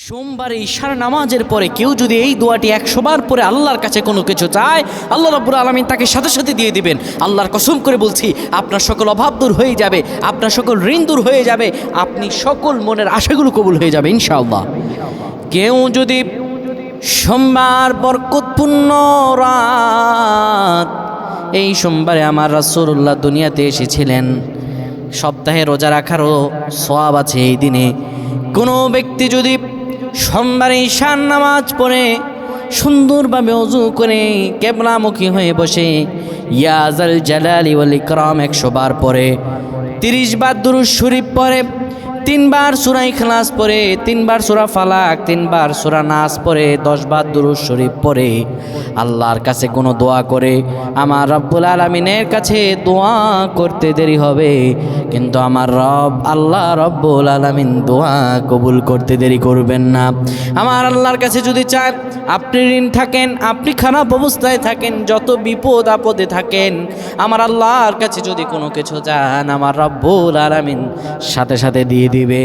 সোমবারে ঈশার নামাজের পরে কেউ যদি এই দোয়াটি 100 বার পরে আল্লাহর কাছে কোনো কিছু চায়, আল্লাহ রাব্বুল আলামিন তাকে সাথে সাথে দিয়ে দিবেন। আল্লাহর কসম করে বলছি, আপনার সকল অভাব দূর হয়ে যাবে, আপনার সকল ঋণ দূর হয়ে যাবে, আপনি সকল মনের আশাগুলো কবুল হয়ে যাবে ইনশাআল্লাহ। কেউ যদি সোমবার বরকতপূর্ণ রাত, এই সোমবারে আমার রাসূলুল্লাহ দুনিয়াতে এসেছিলেন, সপ্তাহে রোজা রাখারও সওয়াব আছে এই দিনে। কোনো ব্যক্তি যদি সোমবারে ঈশার নামাজ পড়ে সুন্দরভাবে ওযু করে কিবলামুখী হয়ে বসে ইয়া যাল জালালি ওয়াল ইকরাম 100 বার পড়ে, 30 বার দুরূদ শরীফ পড়ে, 3 বার সূরা ইখলাস পড়ে, 3 বার সূরা ফালাক, 3 বার সূরা নাস পড়ে, 10 বার দুরূদ শরীফ পড়ে, আল্লাহর কাছে কোনো দোয়া করে, আমার রব্বুল আলামিনের কাছে দোয়া করতে দেরি হবে, কিন্তু আমার রব আল্লাহ রব্বুল আলামিন দোয়া কবুল করতে দেরি করবেন না। আমার আল্লাহর কাছে যদি চান, আপনি ঋণ থাকেন, আপনি খারাপ অবস্থায় থাকেন, যত বিপদ আপদে থাকেন, আমার আল্লাহর কাছে যদি কোনো কিছু চান, আমার রব্বুল আলামিন সাথে সাথে দিয়ে দিবে।